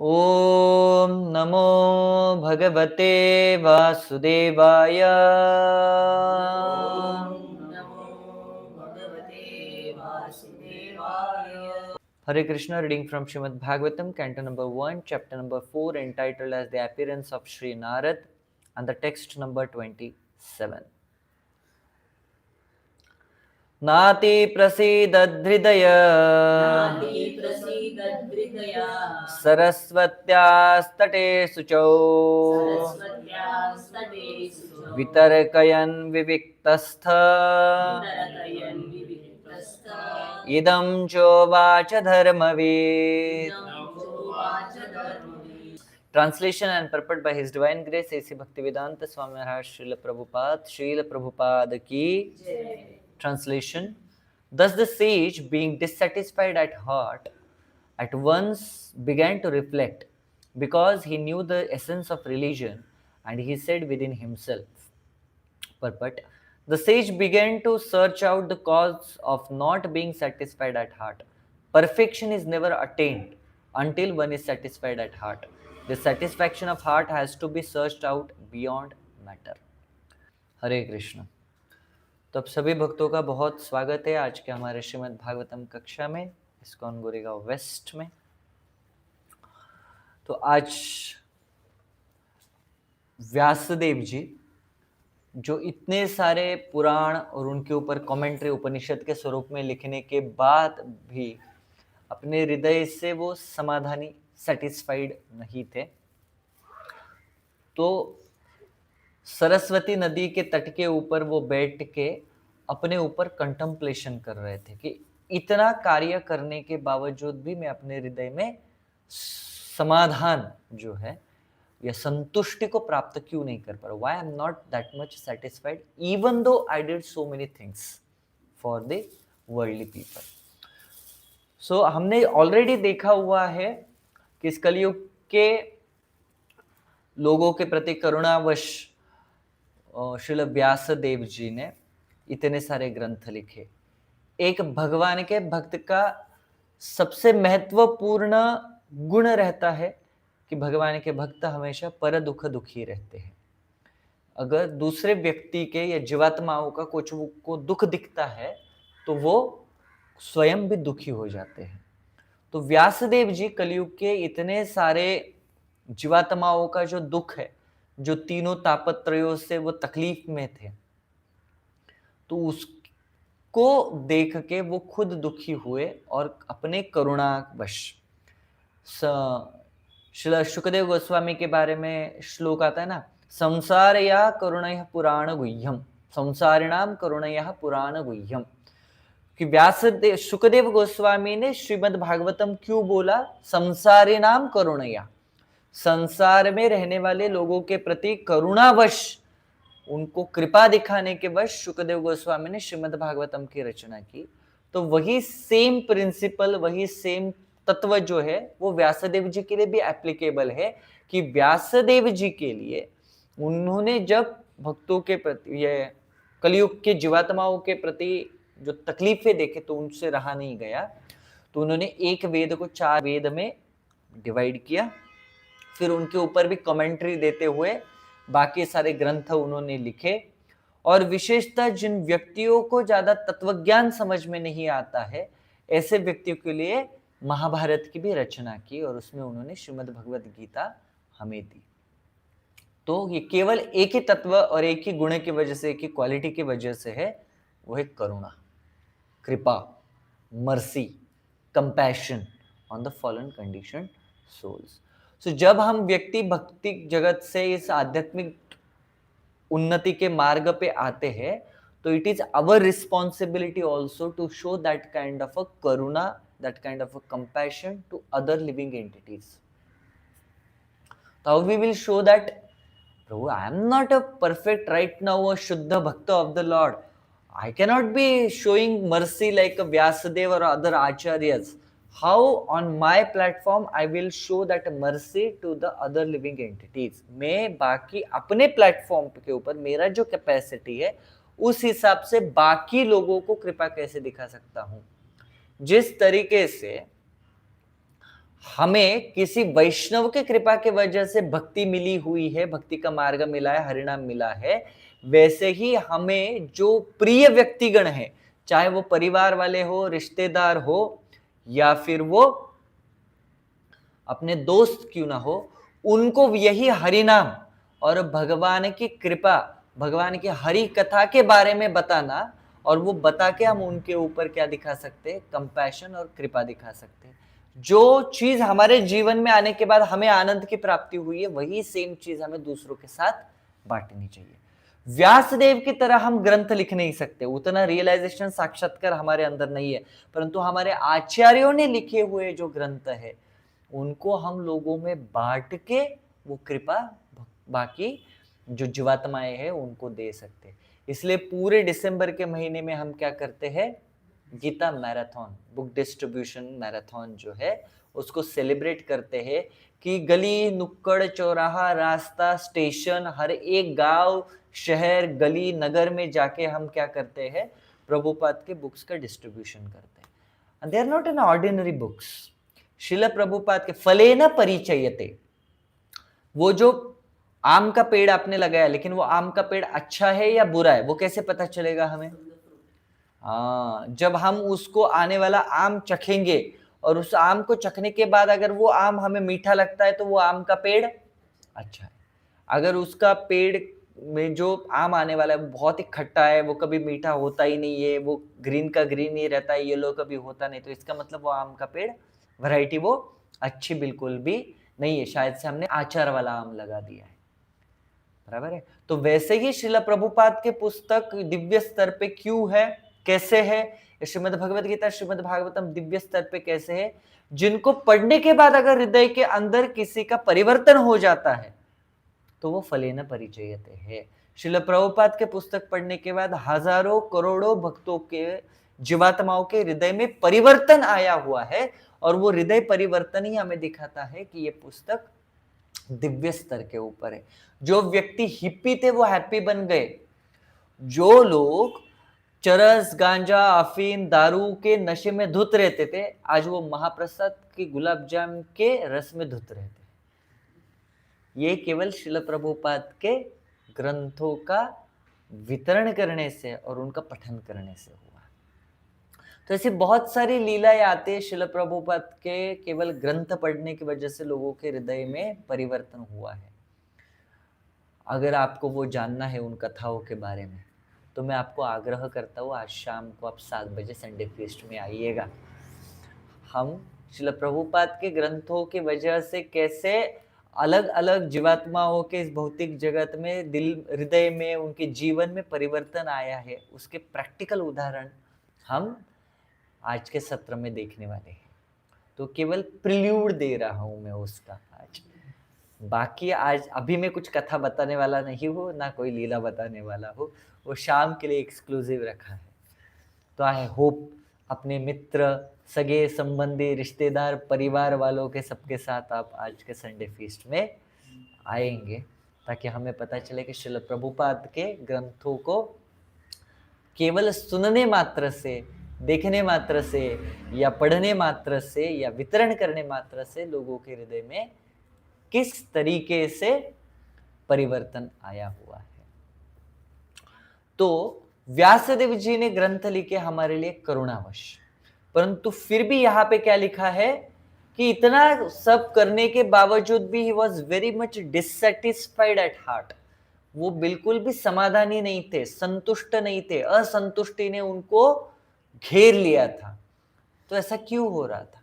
ओम नमो भगवते वासुदेवाय। Hare Krishna, reading from Srimad Bhagavatam, Canto number 1, chapter number 4, entitled as The Appearance of Sri Narad, and the text number 27. नाति प्रसीदधृदय सरस्वत्यास्तटे शुचौ वितर्कयन् विविक्तस्थ इदं चोवाच Dharmveer. Translation and purport by His Divine Grace A.C. Bhaktivedanta Swami Maharaj Srila Prabhupada ki Jai. Translation. Thus the sage, being dissatisfied at heart, at once began to reflect, because he knew the essence of religion, and he said within himself. Purport. The sage began to search out the cause of not being satisfied at heart. Perfection is never attained until one is satisfied at heart. The satisfaction of heart has to be searched out beyond matter. हरे कृष्ण. तो अब सभी भक्तों का बहुत स्वागत है आज के हमारे श्रीमद् भागवतम कक्षा में, इस्कॉन गोरेगांव वेस्ट में. तो आज व्यासदेव जी जो इतने सारे पुराण और उनके ऊपर कमेंट्री उपनिषद के स्वरूप में लिखने के बाद भी अपने हृदय से वो समाधानी सेटिस्फाइड नहीं थे, तो सरस्वती नदी के तट के ऊपर वो बैठ के अपने ऊपर कंटेम्पलेशन कर रहे थे कि इतना कार्य करने के बावजूद भी मैं अपने हृदय में समाधान जो है या संतुष्टि को प्राप्त क्यों नहीं कर पा रहा. Why I am not that much satisfied even though I did so many things for the worldly people. So हमने ऑलरेडी देखा हुआ है कि इस कलयुग के लोगों के प्रति करुणावश श्रील व्यासदेव जी ने इतने सारे ग्रंथ लिखे. एक भगवान के भक्त का सबसे महत्वपूर्ण गुण रहता है कि भगवान के भक्त हमेशा पर दुख दुखी रहते हैं. अगर दूसरे व्यक्ति के या जीवात्माओं का कुछ को दुख दिखता है तो वो स्वयं भी दुखी हो जाते हैं. तो व्यासदेव जी कलयुग के इतने सारे जीवात्माओं का जो दुख है, जो तीनों तापत्रयों से वो तकलीफ में थे, तो उसको देख के वो खुद दुखी हुए और अपने करुणावश श्री शुकदेव गोस्वामी के बारे में श्लोक आता है ना, संसारया करुणयः पुराण गुह्यम, संसारिणाम करुणयः पुराण गुह्यम. कि व्यासदेव शुकदेव गोस्वामी ने श्रीमद् भागवतम क्यों बोला? संसारिणाम करुणया, संसार में रहने वाले लोगों के प्रति करुणावश, उनको कृपा दिखाने के वश शुकदेव गोस्वामी ने श्रीमद् भागवतम की रचना की. तो वही सेम प्रिंसिपल, वही सेम तत्व जो है वो व्यासदेव जी के लिए भी एप्लीकेबल है. कि व्यासदेव जी के लिए उन्होंने जब भक्तों के प्रति, ये कलयुग के जीवात्माओं के प्रति जो तकलीफें देखे तो उनसे रहा नहीं गया, तो उन्होंने एक वेद को 4 वेद में डिवाइड किया. फिर उनके ऊपर भी कमेंट्री देते हुए बाकी सारे ग्रंथ उन्होंने लिखे. और विशेषतः जिन व्यक्तियों को ज्यादा तत्वज्ञान समझ में नहीं आता है, ऐसे व्यक्तियों के लिए महाभारत की भी रचना की और उसमें उन्होंने श्रीमद् भगवद गीता हमें दी. तो ये केवल एक ही तत्व और एक ही गुण की वजह से, एक ही क्वालिटी की वजह से है, वो है करुणा, कृपा, mercy, compassion on the fallen condition souls. So जब हम व्यक्ति भक्ति जगत से इस आध्यात्मिक उन्नति के मार्ग पे आते हैं, तो it is our responsibility also to show that kind of a karuna, that kind of a compassion to other living entities. How we will show that? Prabhu, I am not a perfect right now a shuddha bhakta of the lord. I cannot be showing mercy like a Vyasadeva or other acharyas. How on my platform I will show that mercy to the other living entities? मैं बाकी अपने platform के ऊपर मेरा जो capacity है उस हिसाब से बाकी लोगों को कृपा कैसे दिखा सकता हूं. जिस तरीके से हमें किसी वैष्णव के कृपा की वजह से भक्ति मिली हुई है, भक्ति का मार्ग मिला है, हरिनाम मिला है, वैसे ही हमें जो प्रिय व्यक्तिगण है, चाहे वो परिवार वाले हो, रिश्तेदार हो, या फिर वो अपने दोस्त क्यों ना हो, उनको यही हरिनाम और भगवान की कृपा, भगवान की हरि कथा के बारे में बताना, और वो बता के हम उनके ऊपर क्या दिखा सकते हैं, कंपैशन और कृपा दिखा सकते हैं। जो चीज हमारे जीवन में आने के बाद हमें आनंद की प्राप्ति हुई है, वही सेम चीज हमें दूसरों के साथ बांटनी चाहिए। व्यासदेव की तरह हम ग्रंथ लिख नहीं सकते, उतना रियलाइजेशन साक्षात्कार हमारे अंदर नहीं है, परंतु हमारे आचार्यों ने लिखे हुए जो ग्रंथ है उनको हम लोगों में बांट के वो कृपा बाकी जो जीवात्माएं हैं उनको दे सकते। इसलिए पूरे दिसंबर के महीने में हम क्या करते हैं, Gita marathon, book distribution marathon जो है उसको सेलिब्रेट करते हैं कि गली नुक्कड़ चौराहा रास्ता स्टेशन हर एक गांव शहर गली नगर में जाके हम क्या करते हैं, प्रभुपाद के बुक्स का डिस्ट्रीब्यूशन करते हैं। They are not an ordinary books. Srila Prabhupada के फलेन परिचयते, वो जो आम का पेड़ आपने लगाया, लेकिन वो आम का पेड़ अच्छा है या बुरा है वो कैसे पता चलेगा हमें? हाँ, जब हम उसको आने वाला आम चखेंगे और उस आम को चखने के बाद अगर वो आम हमें मीठा लगता है तो वो आम का पेड़ अच्छा है। अगर उसका पेड़ में जो आम आने वाला है वो बहुत ही खट्टा है, वो कभी मीठा होता ही नहीं है, वो ग्रीन का ग्रीन ही रहता है, येलो कभी होता नहीं, तो इसका मतलब वो आम का पेड़ वैरायटी वो अच्छी बिल्कुल भी नहीं है, शायद से हमने आचार वाला आम लगा दिया है। बराबर है। तो वैसे ही श्रील प्रभुपाद के पुस्तक दिव्य स्तर पे क्यों है, कैसे है, श्रीमद् भगवत गीता श्रीमद् भागवतम दिव्य स्तर पे कैसे है, जिनको पढ़ने के बाद अगर हृदय के अंदर किसी का परिवर्तन हो जाता है तो वो फलेन परिचयते है। श्रील प्रभुपाद के पुस्तक पढ़ने के बाद हजारों करोड़ों भक्तों के जीवात्माओं के हृदय में परिवर्तन आया हुआ है, और वो हृदय परिवर्तन ही हमें दिखाता है कि ये पुस्तक दिव्य स्तर के ऊपर है। जो व्यक्ति हिप्पी थे वो हैप्पी बन गए, जो लोग चरस गांजा अफीम दारू के नशे में धुत रहते थे आज वो महाप्रसाद की गुलाब जाम के रस में धुत रहते। ये केवल श्रील प्रभुपाद के ग्रंथों का वितरण करने से और उनका पठन करने से हुआ। तो ऐसी बहुत सारी लीलाएं आती है श्रील प्रभुपाद के केवल ग्रंथ पढ़ने की वजह से लोगों के हृदय में परिवर्तन हुआ है। अगर आपको वो जानना है उन कथाओं के बारे में तो मैं आपको आग्रह करता हूँ आज शाम को आप 7 बजे संडे फीस्ट में आइएगा। हम श्रील प्रभुपाद के ग्रंथों की वजह से कैसे अलग अलग जीवात्माओं के इस भौतिक जगत में दिल हृदय में उनके जीवन में परिवर्तन आया है उसके प्रैक्टिकल उदाहरण हम आज के सत्र में देखने वाले हैं। तो केवल प्रिल्यूड दे रहा हूं मैं उसका आज, बाकी आज अभी मैं कुछ कथा बताने वाला नहीं हूँ, ना कोई लीला बताने वाला हूँ, वो शाम के लिए एक्सक्लूसिव रखा है। तो आई होप अपने मित्र सगे संबंधी रिश्तेदार परिवार वालों के सबके साथ आप आज के संडे फीस्ट में आएंगे ताकि हमें पता चले कि श्रील प्रभुपाद के ग्रंथों को केवल सुनने मात्र से, देखने मात्र से या पढ़ने मात्र से या वितरण करने मात्र से लोगों के हृदय में किस तरीके से परिवर्तन आया हुआ है। तो व्यासदेव जी ने ग्रंथ लिखे हमारे लिए करुणावश, परंतु फिर भी यहाँ पे क्या लिखा है कि इतना सब करने के बावजूद भी he was very much dissatisfied at heart. वो बिल्कुल भी समाधानी नहीं थे, संतुष्ट नहीं थे, असंतुष्टि ने उनको घेर लिया था। तो ऐसा क्यों हो रहा था?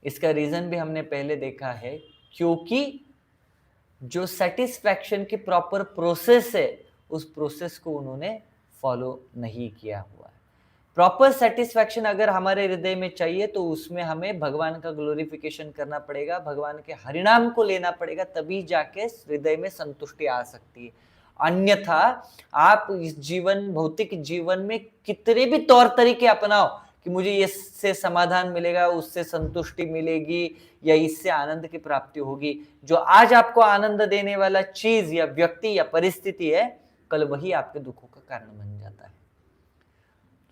इसका रीजन भी हमने पहले देखा है, क्योंकि जो सेटिस्फैक्शन की प्रॉपर प्रोसेस है उस प्रोसेस को उन्होंने फॉलो नहीं किया हुआ है। प्रॉपर सेटिस्फैक्शन अगर हमारे हृदय में चाहिए तो उसमें हमें भगवान का ग्लोरिफिकेशन करना पड़ेगा, भगवान के हरिनाम को लेना पड़ेगा, तभी जाके हृदय में संतुष्टि आ सकती है। अन्यथा आप इस जीवन भौतिक जीवन में कितने भी तौर तरीके अपनाओ कि मुझे इससे समाधान मिलेगा, उससे संतुष्टि मिलेगी या इससे आनंद की प्राप्ति होगी, जो आज आपको आनंद देने वाला चीज या व्यक्ति या परिस्थिति है कल वही आपके दुखों का कारण बन जाता है।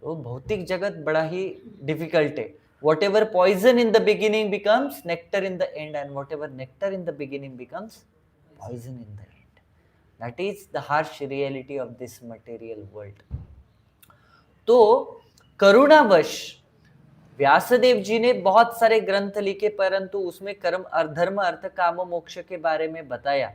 तो भौतिक जगत बड़ा ही डिफिकल्ट है, whatever poison in the beginning becomes nectar in the end, and whatever nectar in the beginning becomes poison in the end. That is the harsh reality of this material world. तो करुणावश व्यासदेव जी ने बहुत सारे ग्रंथ लिखे, परंतु उसमें कर्म धर्म अर्थ काम मोक्ष के बारे में बताया।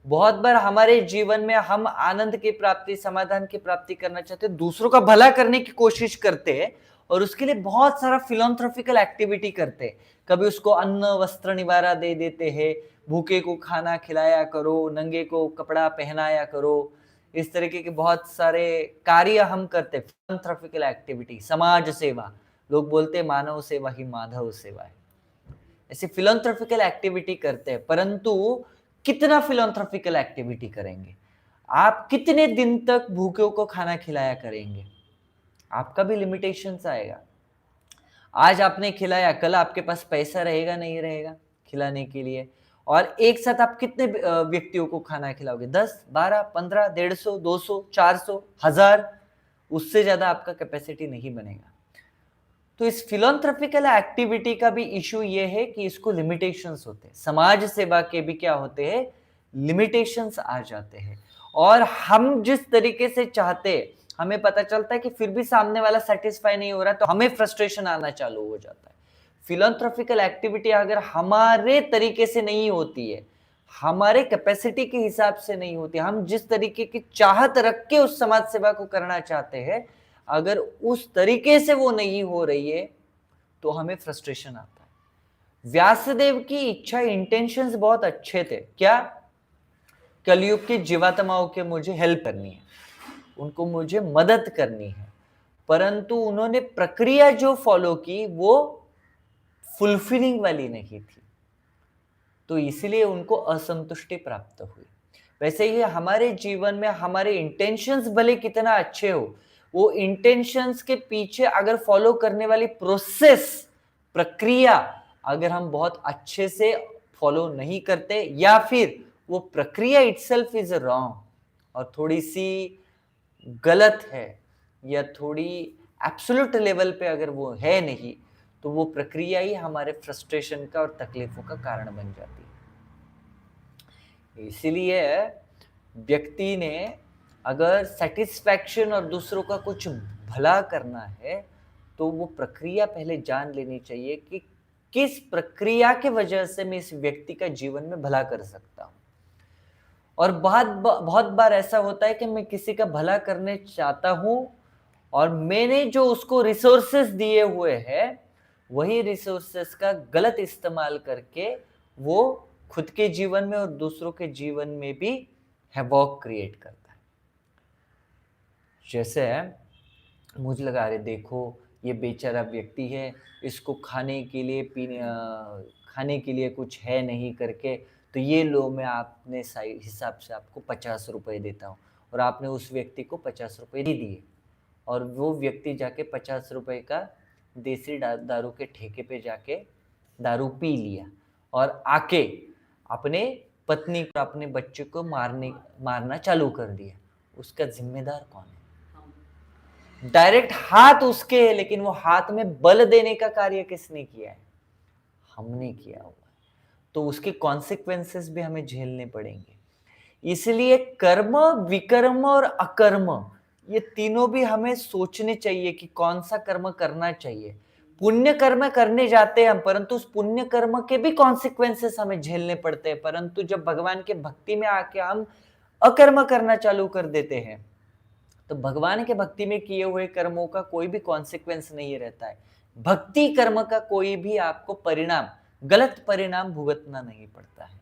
बहुत बार हमारे जीवन में हम आनंद की प्राप्ति, समाधान की प्राप्ति करना चाहते हैं, दूसरों का भला करने की कोशिश करते हैं और उसके लिए बहुत सारा फिलॉन्थ्रोपिकल एक्टिविटी करते हैं। कभी उसको अन्न वस्त्र निवारा दे देते हैं, भूखे को खाना खिलाया करो, नंगे को कपड़ा पहनाया करो, इस तरीके के बहुत सारे कार्य हम करते हैं। फिलॉन्थ्रोपिकल एक्टिविटी, समाज सेवा, लोग बोलते हैं मानव सेवा ही माधव सेवा है, ऐसे फिलॉन्थ्रोपिकल एक्टिविटी करते हैं। परंतु कितना फिलॉन्थ्रोपिकल एक्टिविटी करेंगे? आप कितने दिन तक भूखों को खाना खिलाया करेंगे? आपका भी लिमिटेशंस आएगा। आज आपने खिलाया, कल आपके पास पैसा रहेगा नहीं रहेगा खिलाने के लिए, और एक साथ आप कितने व्यक्तियों को खाना खिलाओगे? 10, 12, 15, 150, 200, 400, 1000, उससे ज्यादा आपका कैपेसिटी नहीं बनेगा। तो इस फिलॉन्थ्रोपिकल एक्टिविटी का भी इशू ये है कि इसको लिमिटेशंस होते हैं। समाज सेवा के भी क्या होते हैं? लिमिटेशंस आ जाते हैं। और हम जिस तरीके से चाहते हैं, हमें पता चलता है कि फिर भी सामने वाला सेटिस्फाई नहीं हो रहा, तो हमें फ्रस्ट्रेशन आना चालू हो जाता है। फिलॉन्थ्रोपिकल एक्टिविटी अगर हमारे तरीके से नहीं होती है, हमारे कैपेसिटी के हिसाब से नहीं होती, हम जिस तरीके की चाहत रख के उस समाज सेवा को करना चाहते हैं, अगर उस तरीके से वो नहीं हो रही है तो हमें फ्रस्ट्रेशन आता है। व्यासदेव की इच्छा, इंटेंशंस बहुत अच्छे थे। क्या? कलयुग की जीवात्माओं के मुझे हेल्प करनी है, उनको मुझे मदद करनी है, परंतु उन्होंने प्रक्रिया जो फॉलो की वो फुलफिलिंग वाली नहीं थी, तो इसलिए उनको असंतुष्टि प्राप्त हुई। वैसे ही हमारे जीवन में हमारे इंटेंशंस भले कितना अच्छे हो, वो इंटेंशंस के पीछे अगर फॉलो करने वाली प्रोसेस, प्रक्रिया अगर हम बहुत अच्छे से फॉलो नहीं करते, या फिर वो प्रक्रिया इटसेल्फ इज रॉन्ग और थोड़ी सी गलत है, या थोड़ी एब्सोल्यूट लेवल पे अगर वो है नहीं, तो वो प्रक्रिया ही हमारे फ्रस्ट्रेशन का और तकलीफों का कारण बन जाती है। इसीलिए व्यक्ति ने अगर सेटिस्फैक्शन और दूसरों का कुछ भला करना है, तो वो प्रक्रिया पहले जान लेनी चाहिए कि किस प्रक्रिया के वजह से मैं इस व्यक्ति का जीवन में भला कर सकता हूं। और बहुत बार ऐसा होता है कि मैं किसी का भला करने चाहता हूं और मैंने जो उसको रिसोर्सेस दिए हुए हैं, वही रिसोर्सेस का गलत इस्तेमाल करके वो खुद के जीवन में और दूसरों के जीवन में भी हैवॉक क्रिएट करता है। जैसे मुझे लगा, अरे देखो ये बेचारा व्यक्ति है, इसको खाने के लिए कुछ है नहीं करके, तो ये लो मैं आपने हिसाब से आपको 50 रुपए देता हूँ, और आपने उस व्यक्ति को 50 रुपए दे दिए, और वो व्यक्ति जाके 50 रुपए का देसी दारू के ठेके पे जाके दारू पी लिया और आके अपने पत्नी को, अपने बच्चे को मारना चालू कर दिया। उसका जिम्मेदार कौन है? डायरेक्ट हाथ उसके है, लेकिन वो हाथ में बल देने का कार्य किसने किया है? हमने किया हुआ है। तो उसके कॉन्सिक्वेंसेस भी हमें झेलने पड़ेंगे। इसलिए कर्म, विकर्म और अकर्म, ये तीनों भी हमें सोचने चाहिए कि कौन सा कर्म करना चाहिए। पुण्य कर्म करने जाते हैं हम, परंतु उस पुण्य कर्म के भी कॉन्सिक्वेंसेस हमें झेलने पड़ते हैं। परंतु जब भगवान के भक्ति में आके हम अकर्म करना चालू कर देते हैं, तो भगवान के भक्ति में किए हुए कर्मों का कोई भी कॉन्सिक्वेंस नहीं रहता है। भक्ति कर्म का कोई भी आपको परिणाम, गलत परिणाम भुगतना नहीं पड़ता है।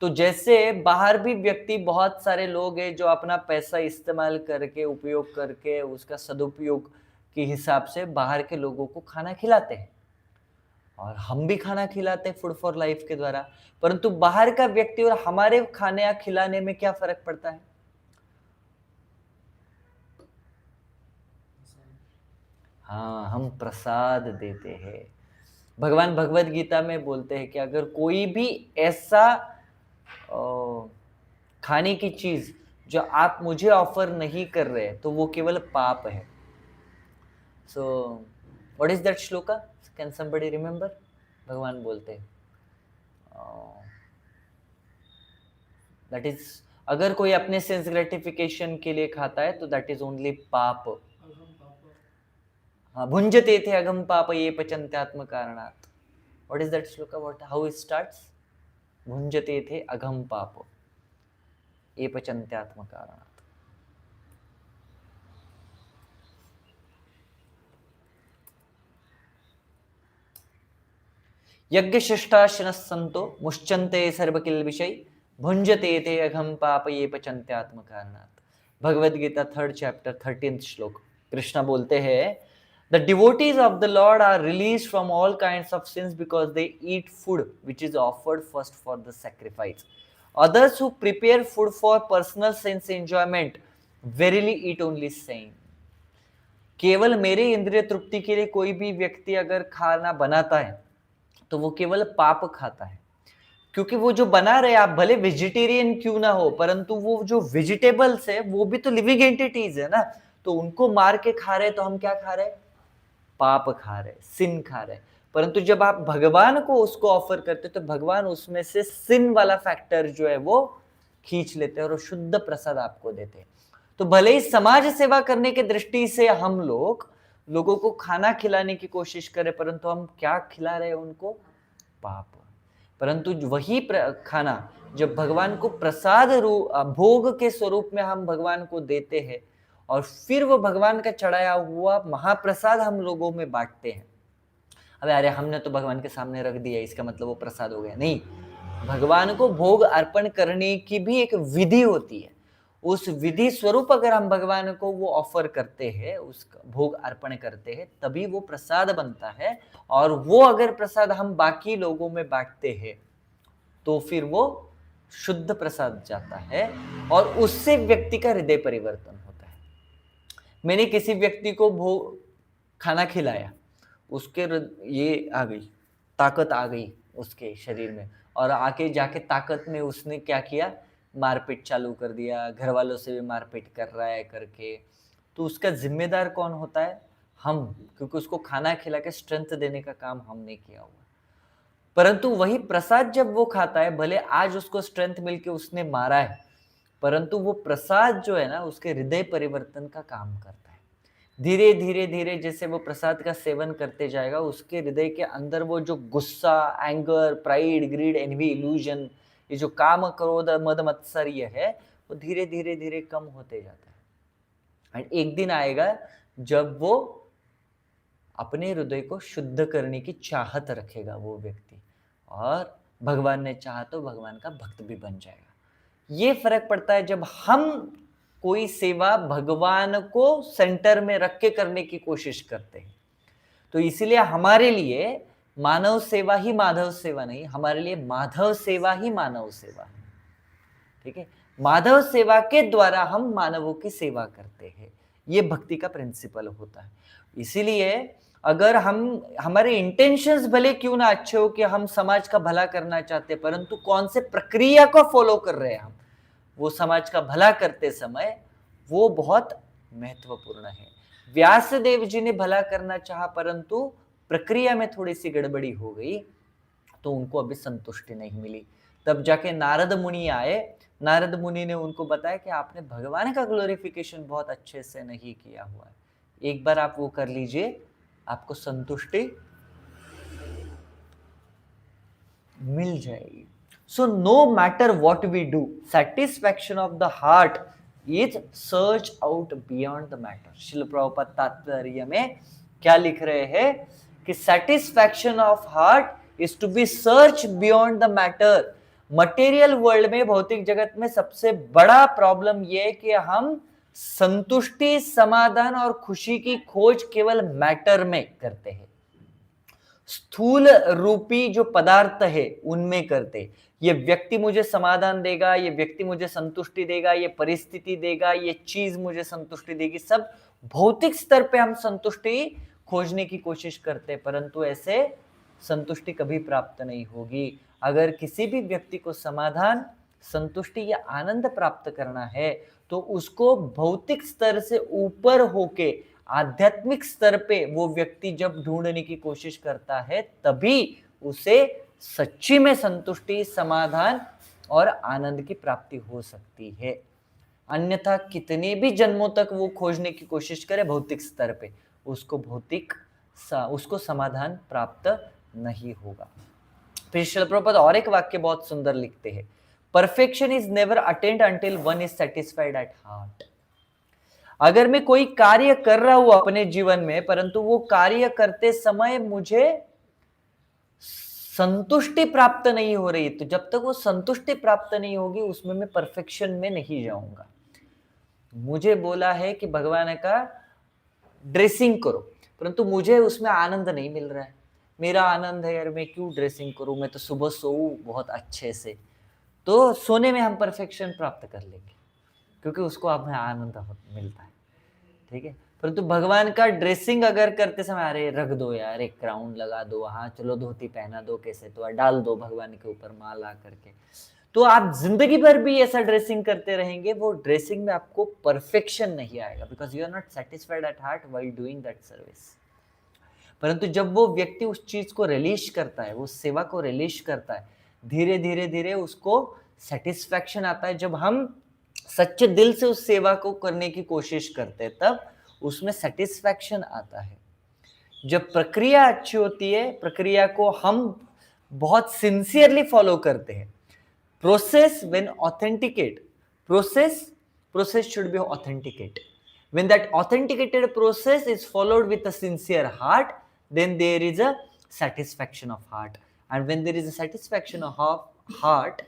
तो जैसे बाहर भी व्यक्ति, बहुत सारे लोग हैं जो अपना पैसा इस्तेमाल करके, उपयोग करके, उसका सदुपयोग के हिसाब से बाहर के लोगों को खाना खिलाते हैं, और हम भी खाना खिलाते हैं फूड फॉर लाइफ के द्वारा। परंतु बाहर का व्यक्ति और हमारे खाने या खिलाने में क्या फर्क पड़ता है? हाँ, हम प्रसाद देते हैं। भगवान भगवत गीता में बोलते हैं कि अगर कोई भी ऐसा खाने की चीज जो आप मुझे ऑफर नहीं कर रहे, तो वो केवल पाप है। So what is that shloka? Can somebody remember? भगवान बोलते हैं दैट इज, अगर कोई अपने सेंस ग्रेटिफिकेशन के लिए खाता है तो दैट इज ओनली पाप। हाँ, भुंजते थे अगम पाप ये पचन्त्यात्म कारणात्। What is that shloka? What, how it starts? भुंजते थे अगम पाप ये पचन्त्यात्म कारणात्। यज्ञ शिष्टाशिनः सन्तो मुश्चन्ते सर्वकिल्बिषै भुंजते थे अघम पाप ये पचन्त्यात्म कारणात्। Bhagavad Gita 3rd chapter 13th श्लोक। कृष्णा बोलते हैं the devotees of the Lord are released from all kinds of sins because they eat food which is offered first for the sacrifice. Others who prepare food for personal sense enjoyment verily eat only same. केवल मेरे इंद्रिय तृप्ति के लिए कोई भी व्यक्ति अगर खाना बनाता है तो वो केवल पाप खाता है, क्योंकि वो जो बना रहे, आप भले वेजिटेरियन क्यों ना हो, परंतु वो जो वेजिटेबल्स है वो भी तो लिविंग एंटिटीज है ना, तो उनको मार के खा रहे तो हम क्या खा रहे? पाप खा रहे, सिन खा रहे। परंतु जब आप भगवान को उसको ऑफर करते तो भगवान उसमें से सिन वाला फैक्टर जो है वो खींच लेते हैं और शुद्ध प्रसाद आपको देते हैं। तो भले ही समाज सेवा करने की दृष्टि से हम लोगों को खाना खिलाने की कोशिश करें, परंतु हम क्या खिला रहे हैं उनको? पाप। परंतु वही खाना जब भगवान को प्रसाद भोग के स्वरूप में हम भगवान को देते हैं और फिर वो भगवान का चढ़ाया हुआ महाप्रसाद हम लोगों में बांटते हैं। अबे अरे हमने तो भगवान के सामने रख दिया, इसका मतलब वो प्रसाद हो गया? नहीं, भगवान को भोग अर्पण करने की भी एक विधि होती है। उस विधि स्वरूप अगर हम भगवान को वो ऑफर करते हैं, उसका भोग अर्पण करते हैं, तभी वो प्रसाद बनता है। और वो अगर प्रसाद हम बाकी लोगों में बांटते हैं तो फिर वो शुद्ध प्रसाद जाता है और उससे व्यक्ति का हृदय परिवर्तन होता है। मैंने किसी व्यक्ति को खाना खिलाया, उसके ये आ गई, ताकत आ गई उसके शरीर में, और आके जाके ताकत में उसने क्या किया? मारपीट चालू कर दिया, घर वालों से भी मारपीट कर रहा है करके। तो उसका जिम्मेदार कौन होता है? हम, क्योंकि उसको खाना खिला के स्ट्रेंथ देने का काम हमने किया हुआ। परंतु वही प्रसाद जब वो खाता है, भले आज उसको स्ट्रेंथ मिलके उसने मारा है, परंतु वो प्रसाद जो है ना उसके हृदय परिवर्तन का काम करता है। धीरे धीरे धीरे जैसे वो प्रसाद का सेवन करते जाएगा, उसके हृदय के अंदर वो जो गुस्सा, anger, pride, greed, envy, illusion, ये जो काम, क्रोध, मद, मत्सर्य है, वो धीरे धीरे धीरे कम होते जाता है। और एक दिन आएगा जब वो अपने हृदय को शुद्ध करने की चाहत रखेगा वो व्यक्ति, और भगवान ने चाहा तो भगवान का भक्त भी बन जाएगा। ये फर्क पड़ता है जब हम कोई सेवा भगवान को सेंटर में रख के करने की कोशिश करते हैं। तो इसीलिए हमारे लिए मानव सेवा ही माधव सेवा नहीं, हमारे लिए माधव सेवा ही मानव सेवा है। ठीक है, माधव सेवा के द्वारा हम मानवों की सेवा करते हैं, ये भक्ति का प्रिंसिपल होता है। इसीलिए अगर हमारे इंटेंशंस भले क्यों ना अच्छे हो कि हम समाज का भला करना चाहते हैं, परंतु कौन से प्रक्रिया को फॉलो कर रहे हैं हम, वो समाज का भला करते समय वो बहुत महत्वपूर्ण है। व्यासदेव जी ने भला करना चाहा, परंतु प्रक्रिया में थोड़ी सी गड़बड़ी हो गई तो उनको अभी संतुष्टि नहीं मिली। तब जाके नारद मुनि आए, नारद मुनि ने उनको बताया कि आपने भगवान का ग्लोरिफिकेशन बहुत अच्छे से नहीं किया हुआ है, एक बार आप वो कर लीजिए, आपको संतुष्टि मिल जाएगी। So no matter what we do, satisfaction of the heart is search out beyond the matter. Srila Prabhupada तात्पर्य में क्या लिख रहे हैं कि satisfaction of heart is to be search beyond the matter. Material world में, भौतिक जगत में सबसे बड़ा प्रॉब्लम ये है कि हम संतुष्टि, समाधान और खुशी की खोज केवल मैटर में करते हैं, स्थूल रूपी जो पदार्थ है उनमें करते। ये व्यक्ति मुझे समाधान देगा, ये व्यक्ति मुझे संतुष्टि देगा, ये परिस्थिति देगा, ये चीज मुझे संतुष्टि देगी, सब भौतिक स्तर पे हम संतुष्टि खोजने की कोशिश करते हैं, परंतु ऐसे संतुष्टि कभी प्राप्त नहीं होगी। अगर किसी भी व्यक्ति को समाधान, संतुष्टि या आनंद प्राप्त करना है तो उसको भौतिक स्तर से ऊपर होके आध्यात्मिक स्तर पे वो व्यक्ति जब ढूंढने की कोशिश करता है, तभी उसे सच्ची में संतुष्टि, समाधान और आनंद की प्राप्ति हो सकती है। अन्यथा कितने भी जन्मों तक वो खोजने की कोशिश करे भौतिक स्तर पे, उसको समाधान प्राप्त नहीं होगा। फिर श्रील प्रभुपाद और एक वाक्य बहुत सुंदर लिखते हैं, perfection is never attend until one is satisfied at heart. अगर मैं कोई कार्य कर रहा हूं अपने जीवन में, परंतु वो कार्य करते समय मुझे संतुष्टि प्राप्त नहीं हो रही, तो जब तक वो संतुष्टि प्राप्त नहीं होगी उसमें मैं परफेक्शन में नहीं जाऊंगा। मुझे बोला है कि भगवान का ड्रेसिंग करो, परंतु मुझे उसमें आनंद नहीं मिल रहा है। मेरा आनंद है यार, मैं क्यों ड्रेसिंग करूं, मैं तो सुबह सोऊं बहुत अच्छे से। तो सोने में हम परफेक्शन प्राप्त कर लेंगे, क्योंकि उसको हमें आनंद मिलता है, ठीक है। परंतु भगवान का ड्रेसिंग अगर करते समय, अरे रख दो यार, एक क्राउन लगा दो, हाँ चलो धोती पहना दो, कैसे तो डाल दो भगवान के ऊपर माला करके, तो आप जिंदगी भर भी ऐसा ड्रेसिंग करते रहेंगे, वो ड्रेसिंग में आपको परफेक्शन नहीं आएगा, because you are not satisfied at heart while doing that service. परंतु जब वो व्यक्ति उस चीज को रिलीज करता है, वो सेवा को रिलीज करता है, धीरे धीरे धीरे उसको सेटिस्फैक्शन आता है। जब हम सच्चे दिल से उस सेवा को करने की कोशिश करते हैं, तब उसमें सेटिस्फैक्शन आता है। जब प्रक्रिया अच्छी होती है, प्रक्रिया को हम बहुत सिंसियरली फॉलो करते हैं, process when authenticate, process should be authenticate. When that authenticated process is followed with a sincere heart, then there is a satisfaction of heart, and when there is a satisfaction of heart,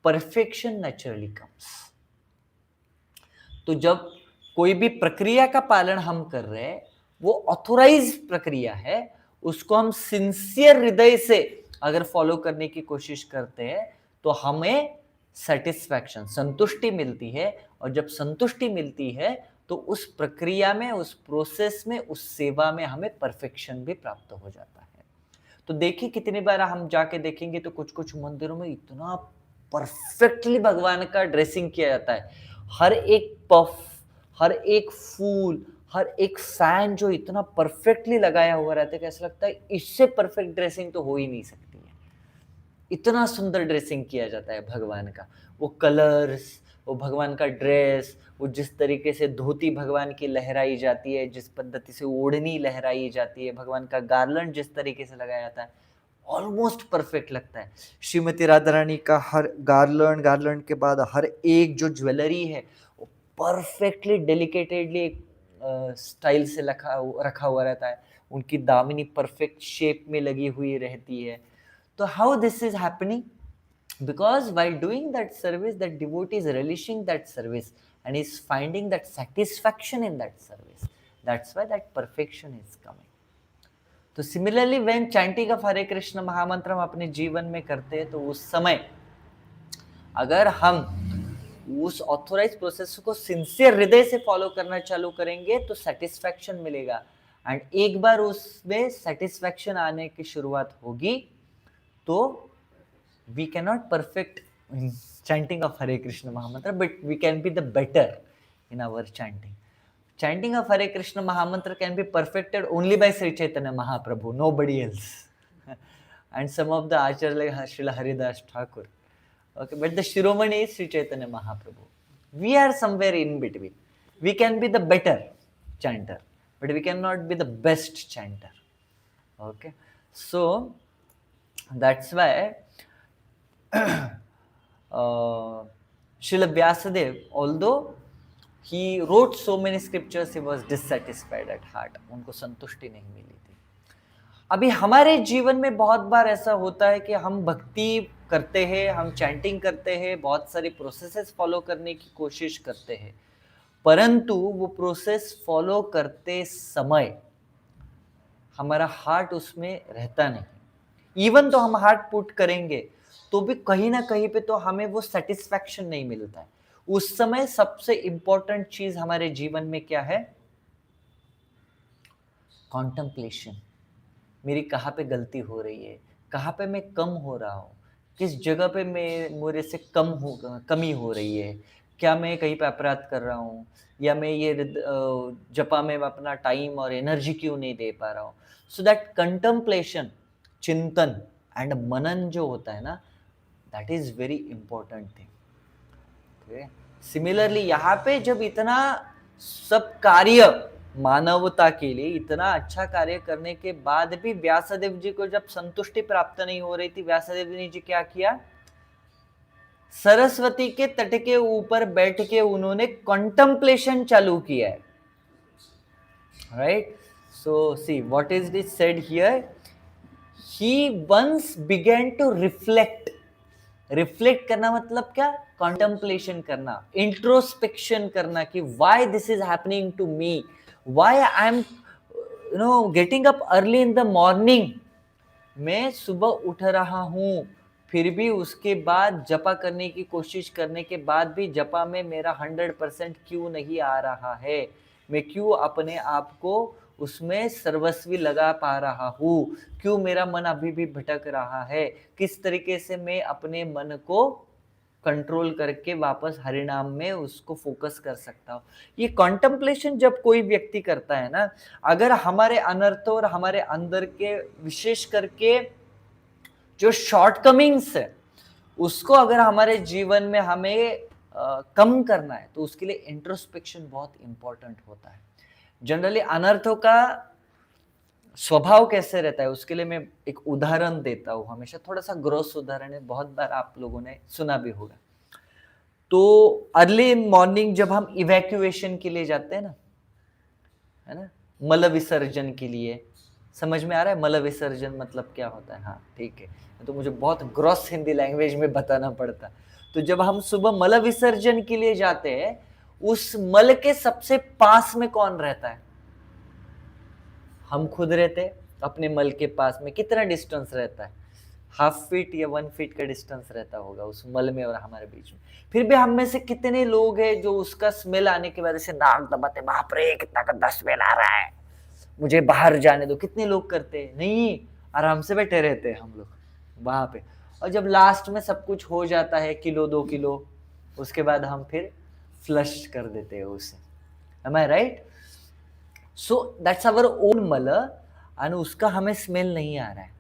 perfection naturally comes. तो जब कोई भी प्रक्रिया का पालन हम कर रहे हैं, वो ऑथोराइज प्रक्रिया है, उसको हम सिंसियर हृदय से अगर फॉलो करने की कोशिश करते हैं, तो हमें सेटिस्फैक्शन, संतुष्टि मिलती है। और जब संतुष्टि मिलती है, तो उस प्रक्रिया में, उस प्रोसेस में, उस सेवा में हमें परफेक्शन भी प्राप्त हो जाता है। तो देखिए, कितनी बार हम जाके देखेंगे तो कुछ कुछ मंदिरों में इतना परफेक्टली भगवान का ड्रेसिंग किया जाता है, हर एक पफ, हर एक फूल, हर एक फैन जो इतना परफेक्टली लगाया हुआ रहता है कि ऐसा लगता है इससे परफेक्ट ड्रेसिंग तो हो ही नहीं सकती है। इतना सुंदर ड्रेसिंग किया जाता है भगवान का, वो कलर्स, वो भगवान का ड्रेस, वो जिस तरीके से धोती भगवान की लहराई जाती है, जिस पद्धति से ओढ़नी लहराई जाती है, भगवान का गार्लैंड जिस तरीके से लगाया जाता है, ऑलमोस्ट परफेक्ट लगता है। श्रीमती राधा रानी का हर गार्लैंड के बाद हर एक जो ज्वेलरी है, वो परफेक्टली डेलिकेटेडली स्टाइल से रखा हुआ रहता है। उनकी दामिनी परफेक्ट शेप में लगी हुई रहती है। तो how this is happening? Because while doing that service, that devotee is relishing that service and is finding that satisfaction in that service. That's why that perfection is coming. तो similarly, when chanting of Hare Krishna महामंत्र हम अपने जीवन में करते हैं, तो उस समय अगर हम उस ऑथोराइज प्रोसेस को सिंसियर हृदय से फॉलो करना चालू करेंगे, तो सेटिस्फैक्शन मिलेगा। एंड एक बार उसमें सेटिस्फैक्शन आने की शुरुआत होगी, तो we cannot perfect in chanting of Hare Krishna Mahamantra, but we can be the better in our chanting. Chanting of Hare Krishna Mahamantra can be perfected only by Sri Chaitanya Mahaprabhu, nobody else. And some of the Acharyas like Srila Haridas Thakur. Okay, but the Shiromani is Sri Chaitanya Mahaprabhu. We are somewhere in between. We can be the better chanter, but we cannot be the best chanter. Okay, so that's why Srila Vyasadeva, although he wrote so many scriptures, he was dissatisfied at heart. उनको संतुष्टि नहीं मिली थी। अभी हमारे जीवन में बहुत बार ऐसा होता है कि हम भक्ति करते हैं, हम चैंटिंग करते हैं, बहुत सारी प्रोसेसेस फॉलो करने की कोशिश करते हैं, परंतु वो प्रोसेस फॉलो करते समय हमारा हार्ट उसमें रहता नहीं। इवन तो हम हार्ट पुट करेंगे, तो भी कहीं ना कहीं पे तो हमें वो सेटिस्फैक्शन नहीं मिलता है। उस समय सबसे इंपॉर्टेंट चीज हमारे जीवन में क्या है? कॉन्टेम्पलेशन। मेरी कहाँ पे गलती हो रही है, कहाँ पे मैं कम हो रहा हूँ, किस जगह पे मेरे से कमी हो रही है, क्या मैं कहीं पे अपराध कर रहा हूँ, या मैं ये जपा में अपना टाइम और एनर्जी क्यों नहीं दे पा रहा हूँ। सो दैट कंटम्पलेशन, चिंतन एंड मनन जो होता है ना, that is very important thing. Similarly यहाँ पे जब इतना सब कार्य मानवता के लिए इतना अच्छा कार्य करने के बाद भी व्यासदेव जी को जब संतुष्टि प्राप्त नहीं हो रही थी, व्यासदेव जी क्या किया, सरस्वती के तट के ऊपर बैठ के उन्होंने कंटेम्पलेशन चालू किया है, right. So see what is this said here, he once began to reflect. Reflect करना मतलब क्या, कंटेम्पलेशन करना, इंट्रोस्पेक्शन करना कि why this is happening to me, why I am getting up early in the morning. मैं सुबह उठ रहा हूं, फिर भी उसके बाद जपा करने की कोशिश करने के बाद भी जपा में मेरा 100% क्यों नहीं आ रहा है, मैं क्यों अपने आप को उसमें सर्वस्वी लगा पा रहा हूँ, क्यों मेरा मन अभी भी भटक रहा है, किस तरीके से मैं अपने मन को कंट्रोल करके वापस हरिनाम में उसको फोकस कर सकता हूँ। ये कॉन्टेम्पलेशन जब कोई व्यक्ति करता है ना, अगर हमारे अनर्थ और हमारे अंदर के विशेष करके जो शॉर्टकमिंग्स है उसको अगर हमारे जीवन में हमें कम करना है, तो उसके लिए इंट्रोस्पेक्शन बहुत इंपॉर्टेंट होता है। जनरली अनर्थों का स्वभाव कैसे रहता है, उसके लिए मैं एक उदाहरण देता हूँ हमेशा, थोड़ा सा ग्रोस उदाहरण है, बहुत बार आप लोगों ने सुना भी होगा। तो अर्ली इन मॉर्निंग जब हम इवैक्यूएशन के लिए जाते हैं ना, है ना, मल विसर्जन के लिए, समझ में आ रहा है मल विसर्जन मतलब क्या होता है? हाँ ठीक है, तो मुझे बहुत ग्रॉस हिंदी लैंग्वेज में बताना पड़ता। तो जब हम सुबह मल विसर्जन के लिए जाते हैं, उस मल के सबसे पास में कौन रहता है? हम खुद रहते हैं। अपने मल के पास में कितना डिस्टेंस रहता है? 1/2 फीट या 1 फीट का डिस्टेंस रहता होगा उस मल में और हमारे बीच में। फिर भी हम में से कितने लोग हैं जो उसका स्मेल आने की वजह से नाक दबाते, बाप रे कितना गंदा स्मेल आ रहा है, मुझे बाहर जाने दो। कितने लोग करते हैं? नहीं, आराम से बैठे रहते हैं हम लोग वहां पे। और जब लास्ट में सब कुछ हो जाता है, किलो 2 किलो, उसके बाद हम फिर फ्लश कर देते हैं उसे। Am I right? So that's our own मल, और उसका हमें स्मेल नहीं आ रहा है।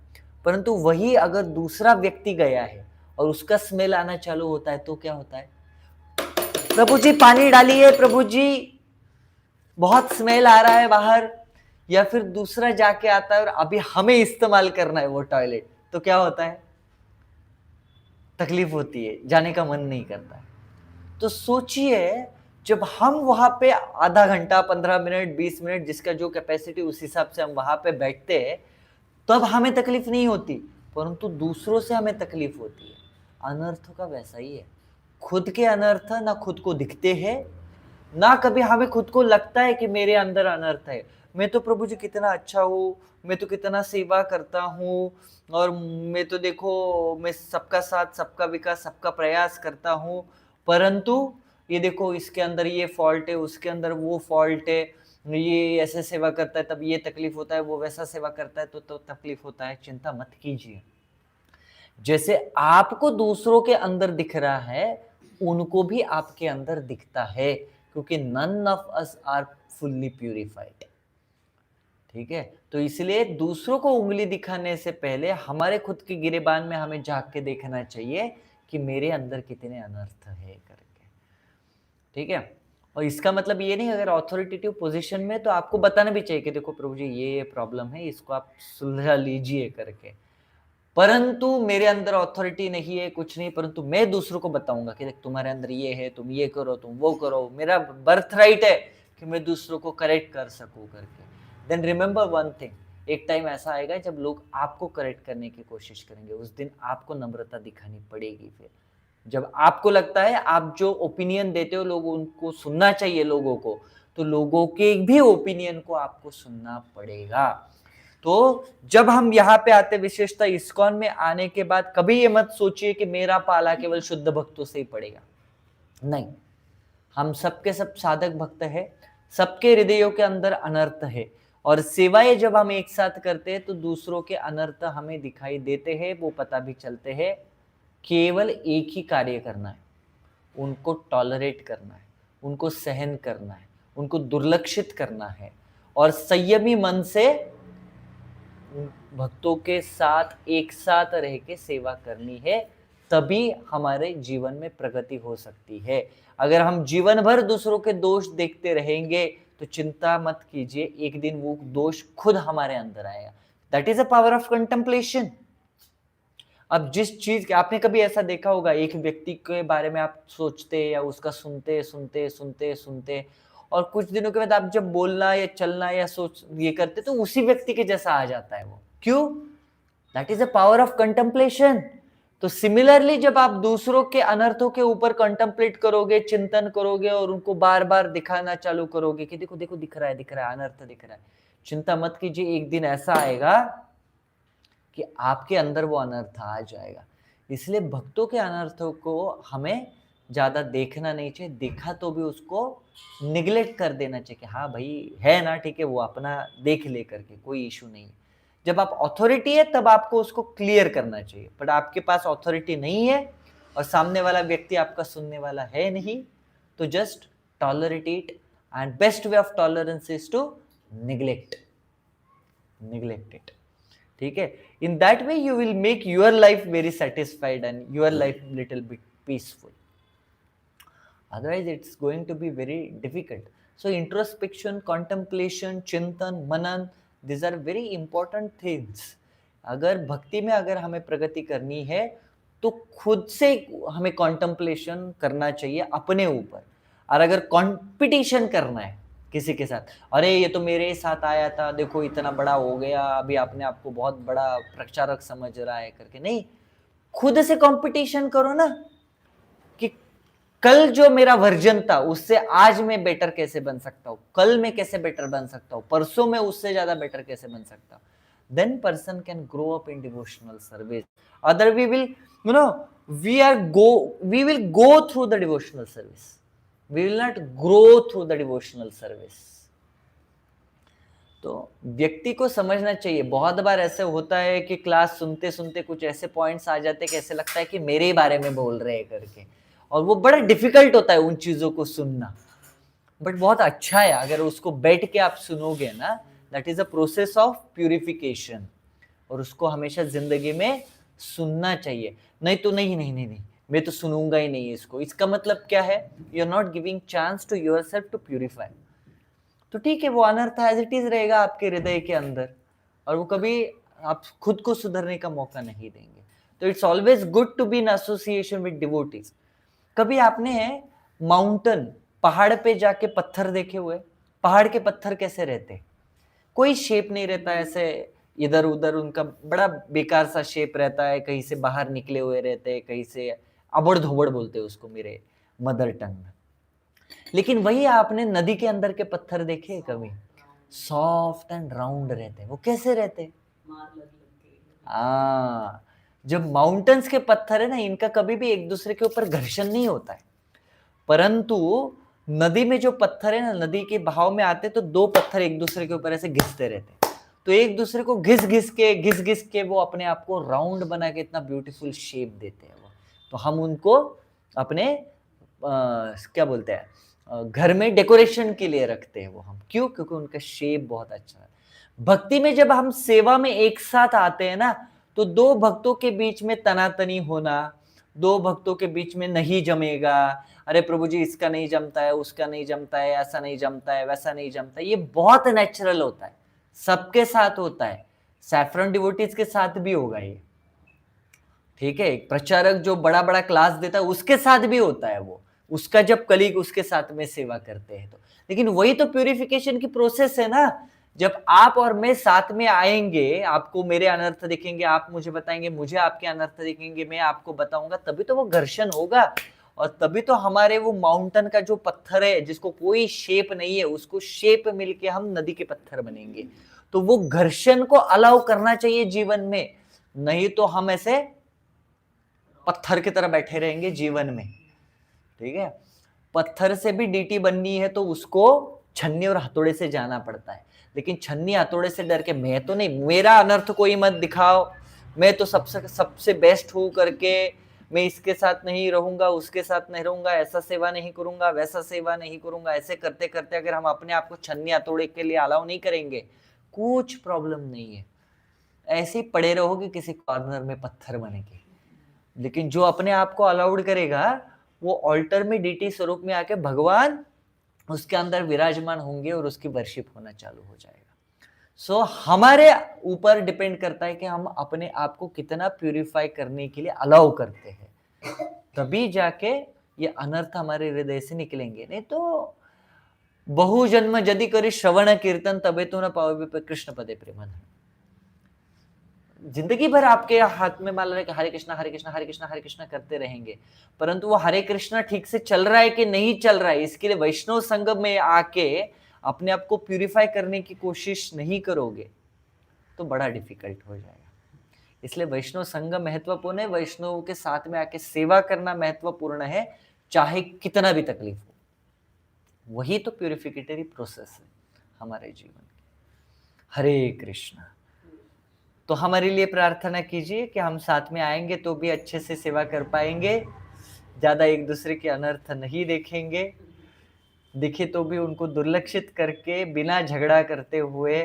परंतु वही अगर दूसरा व्यक्ति गया है और उसका स्मेल आना चालू होता है, तो क्या होता है? प्रभु जी पानी डालिए, प्रभु जी बहुत स्मेल आ रहा है बाहर। या फिर दूसरा जाके आता है और अभी हमें इस्तेमाल करना है वो टॉयलेट, तो क्या होता है? तकलीफ होती है, जाने का मन नहीं करता है। तो सोचिए, जब हम वहां पे आधा घंटा, 15 मिनट, 20 मिनट, जिसका जो कैपेसिटी उस हिसाब से हम वहां पे बैठते हैं, तब हमें तकलीफ नहीं होती, परंतु दूसरों से हमें तकलीफ होती है। अनर्थ का वैसा ही है। खुद के अनर्थ ना खुद को दिखते हैं, ना कभी हमें खुद को लगता है कि मेरे अंदर अनर्थ है। मैं तो प्रभु जी कितना अच्छा हूँ, मैं तो कितना सेवा करता हूँ, और मैं तो देखो मैं सबका साथ, सबका विकास, सबका प्रयास करता हूँ, परंतु ये देखो इसके अंदर ये फॉल्ट है, उसके अंदर वो फॉल्ट है, ये ऐसे सेवा करता है तब ये तकलीफ होता है, वो वैसा सेवा करता है तो तकलीफ होता है। चिंता मत कीजिए, जैसे आपको दूसरों के अंदर दिख रहा है, उनको भी आपके अंदर दिखता है, क्योंकि none of us are fully purified. ठीक है, तो इसलिए दूसरों को उंगली दिखाने से पहले हमारे खुद के गिरेबान में हमें झांक के देखना चाहिए कि मेरे अंदर कितने अनर्थ है करके। ठीक है, और इसका मतलब ये नहीं, अगर अथॉरिटेटिव पोजीशन में तो आपको बताना भी चाहिए कि देखो प्रभु जी ये प्रॉब्लम है, इसको आप सुलझा लीजिए करके। परंतु मेरे अंदर अथॉरिटी नहीं है, कुछ नहीं, परंतु मैं दूसरों को बताऊंगा कि देख तुम्हारे अंदर ये है, तुम ये करो, तुम वो करो, मेरा बर्थ राइट है कि मैं दूसरों को करेक्ट कर सकूं करके। देन रिमेंबर वन थिंग, एक टाइम ऐसा आएगा जब लोग आपको करेक्ट करने की कोशिश करेंगे, उस दिन आपको नम्रता दिखानी पड़ेगी। फिर जब आपको लगता है आप जो ओपिनियन देते हो लोग उनको सुनना चाहिए लोगों को, तो लोगों के भी ओपिनियन को आपको सुनना पड़ेगा। तो जब हम यहाँ पे आते, विशेषता इस्कॉन में आने के बाद, कभी ये मत सोचिए कि मेरा पाला केवल शुद्ध भक्तों से ही पड़ेगा। नहीं, हम सबके सब साधक भक्त है, सबके हृदयों के अंदर अनर्थ है, और सेवाएं जब हम एक साथ करते हैं तो दूसरों के अनर्थ हमें दिखाई देते हैं, वो पता भी चलते हैं। केवल एक ही कार्य करना है, उनको टॉलरेट करना है, उनको सहन करना है, उनको दुर्लक्षित करना है और संयमी मन से भक्तों के साथ एक साथ रह के सेवा करनी है, तभी हमारे जीवन में प्रगति हो सकती है। अगर हम जीवन भर दूसरों के दोष देखते रहेंगे तो चिंता मत कीजिए, एक दिन वो दोष खुद हमारे अंदर आएगा। That is a power of contemplation. अब जिस चीज के आपने कभी ऐसा देखा होगा, एक व्यक्ति के बारे में आप सोचते या उसका सुनते सुनते सुनते सुनते और कुछ दिनों के बाद आप जब बोलना या चलना या सोच ये करते तो उसी व्यक्ति के जैसा आ जाता है वो। क्यों? That is a power of contemplation. तो सिमिलरली जब आप दूसरों के अनर्थों के ऊपर कंटेम्पलेट करोगे, चिंतन करोगे और उनको बार बार दिखाना चालू करोगे कि देखो देखो दिख रहा है, अनर्थ दिख रहा है, चिंता मत कीजिए, एक दिन ऐसा आएगा कि आपके अंदर वो अनर्थ आ जाएगा। इसलिए भक्तों के अनर्थों को हमें ज्यादा देखना नहीं चाहिए, देखा तो भी उसको निगलेक्ट कर देना चाहिए कि हाँ भाई है ना, ठीक है, वो अपना देख ले करके, कोई इशू नहीं है। जब आप अथॉरिटी है तब आपको उसको क्लियर करना चाहिए, बट आपके पास अथॉरिटी नहीं है और सामने वाला व्यक्ति आपका सुनने वाला है नहीं, तो just tolerate it and best way of tolerance is to neglect it. ठीक है, in that way you will make your life very satisfied and your life little bit peaceful, otherwise it's going to be very difficult. So introspection, contemplation, chintan, manan, these are very important things. अगर भक्ति में अगर हमें प्रगति करनी है तो खुद से हमें contemplation करना चाहिए अपने ऊपर। और अगर कंपटीशन करना है किसी के साथ, अरे ये तो मेरे साथ आया था, देखो इतना बड़ा हो गया, अभी आपने आपको बहुत बड़ा प्रचारक समझ रहा है करके, नहीं, खुद से कंपटीशन करो ना कि कल जो मेरा वर्जन था उससे आज मैं बेटर कैसे बन सकता हूं, कल मैं कैसे बेटर बन सकता हूं, परसों में उससे ज्यादा बेटर कैसे बन सकता हूं। then person can grow up in devotional service. Other we will, you know, we will go through the devotional service, we will not grow through the devotional service. तो व्यक्ति को समझना चाहिए। बहुत बार ऐसे होता है कि क्लास सुनते सुनते कुछ ऐसे पॉइंट्स आ जाते हैं कि ऐसे लगता है कि मेरे बारे में बोल रहे हैं करके, और वो बड़ा डिफिकल्ट होता है उन चीजों को सुनना, बट बहुत अच्छा है अगर उसको बैठ के आप सुनोगे ना। That is a process of purification, और उसको हमेशा जिंदगी में सुनना चाहिए। नहीं तो नहीं नहीं नहीं नहीं मैं तो सुनूंगा ही नहीं इसको, इसका मतलब क्या है, you are not giving chance to yourself to purify. तो ठीक है, वो अनर्थ एज इट इज रहेगा आपके हृदय के अंदर, और वो कभी आप खुद को सुधरने का मौका नहीं देंगे। तो it's always good to be in association with devotees. कभी आपने माउंटेन, पहाड़ पे जाके पत्थर देखे हुए? पहाड़ के पत्थर कैसे रहते? कोई शेप नहीं रहता, ऐसे इधर उधर उनका बड़ा बेकार सा शेप रहता है, कहीं से बाहर निकले हुए रहते हैं, कहीं से अबड़ धोबड़ बोलते हैं उसको मेरे मदर टंग में। लेकिन वही आपने नदी के अंदर के पत्थर देखे कभी? सॉफ्ट एंड राउंड रहते हैं। वो कैसे रहते? जब माउंटेन्स के पत्थर है ना, इनका कभी भी एक दूसरे के ऊपर घर्षण नहीं होता है, परंतु नदी में जो पत्थर है ना, नदी के बहाव में आते तो दो पत्थर एक दूसरे के ऊपर ऐसे घिसते रहते, तो एक दूसरे को घिस घिस के वो अपने आप को राउंड बना के इतना ब्यूटीफुल शेप देते हैं वो। तो हम उनको अपने क्या बोलते हैं, घर में डेकोरेशन के लिए रखते हैं वो हम। क्यों? क्योंकि उनका शेप बहुत अच्छा है। भक्ति में जब हम सेवा में एक साथ आते हैं ना, तो दो भक्तों के बीच में तनातनी होना, दो भक्तों के बीच में नहीं जमेगा, अरे प्रभु जी इसका नहीं जमता है, उसका नहीं जमता है, ऐसा नहीं जमता है, वैसा नहीं जमता है, ये बहुत नेचुरल होता है, सबके साथ होता है। सैफरन डिवोटीज के साथ भी होगा ये, ठीक है। एक प्रचारक जो बड़ा बड़ा क्लास देता है उसके साथ भी होता है वो, उसका जब कलीग उसके साथ में सेवा करते हैं तो। लेकिन वही तो प्यूरिफिकेशन की प्रोसेस है ना। जब आप और मैं साथ में आएंगे, आपको मेरे अनर्थ दिखेंगे, आप मुझे बताएंगे, मुझे आपके अनर्थ दिखेंगे, मैं आपको बताऊंगा, तभी तो वो घर्षण होगा, और तभी तो हमारे वो माउंटेन का जो पत्थर है जिसको कोई शेप नहीं है, उसको शेप मिलके हम नदी के पत्थर बनेंगे। तो वो घर्षण को अलाउ करना चाहिए जीवन में, नहीं तो हम ऐसे पत्थर की तरह बैठे रहेंगे जीवन में, ठीक है। पत्थर से भी डीटी बननी है तो उसको छन्नी और हथौड़े से जाना पड़ता है, लेकिन छन्नी हथौड़े से डर के मैं तो नहीं, मेरा अनर्थ कोई मत दिखाओ, मैं तो सबसे बेस्ट हूं करके मैं इसके साथ नहीं रहूंगा, उसके साथ नहीं रहूंगा, ऐसा सेवा नहीं करूंगा, वैसा सेवा नहीं करूंगा, ऐसे करते करते अगर हम अपने आप को छन्नी हथौड़े के लिए अलाउ नहीं करेंगे, कुछ प्रॉब्लम नहीं है, ऐसे ही पड़े रहोगे किसी कॉर्नर में पत्थर बने के। लेकिन जो अपने आप को अलाउड करेगा, वो ऑल्टर में डीटी स्वरूप में आके भगवान उसके अंदर विराजमान होंगे और उसकी वर्शिप होना चालू हो जाएगा। सो हमारे ऊपर डिपेंड करता है कि हम अपने आप को कितना प्यूरिफाई करने के लिए अलाउ करते हैं, तभी जाके ये अनर्थ हमारे हृदय से निकलेंगे। नहीं तो बहु जन्म यदि करी श्रवण कीर्तन तबे तो न पावे कृष्ण पदे प्रेमन। जिंदगी भर आपके हाथ में मान रहे कि हरे कृष्णा हरे कृष्णा हरे कृष्णा हरे कृष्णा करते रहेंगे, परंतु वो हरे कृष्णा ठीक से चल रहा है कि नहीं चल रहा है, इसके लिए वैष्णव संगम में आके अपने आप को प्यूरिफाई करने की कोशिश नहीं करोगे तो बड़ा डिफिकल्ट हो जाएगा। इसलिए वैष्णव संगम महत्वपूर्ण है, वैष्णव के साथ में आके सेवा करना महत्वपूर्ण है, चाहे कितना भी तकलीफ हो। वही तो प्यूरिफिकेटरी प्रोसेस है हमारे जीवन की। हरे कृष्णा। तो हमारे लिए प्रार्थना कीजिए कि हम साथ में आएंगे तो भी अच्छे से सेवा कर पाएंगे, ज्यादा एक दूसरे के अनर्थ नहीं देखेंगे, दिखे तो भी उनको दुर्लक्षित करके बिना झगड़ा करते हुए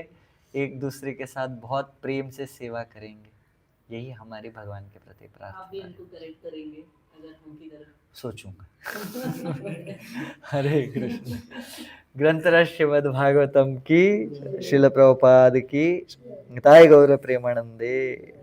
एक दूसरे के साथ बहुत प्रेम से सेवा करेंगे। यही हमारी भगवान के प्रति प्रार्थना। आप भी उनको करेक्ट करेंगे अगर उनकी तरफ सोचूंगा। हरे कृष्ण। ग्रंथराज श्रीमद् भागवतम की, श्रील प्रभुपाद की, निताय गौर प्रेमानंदे।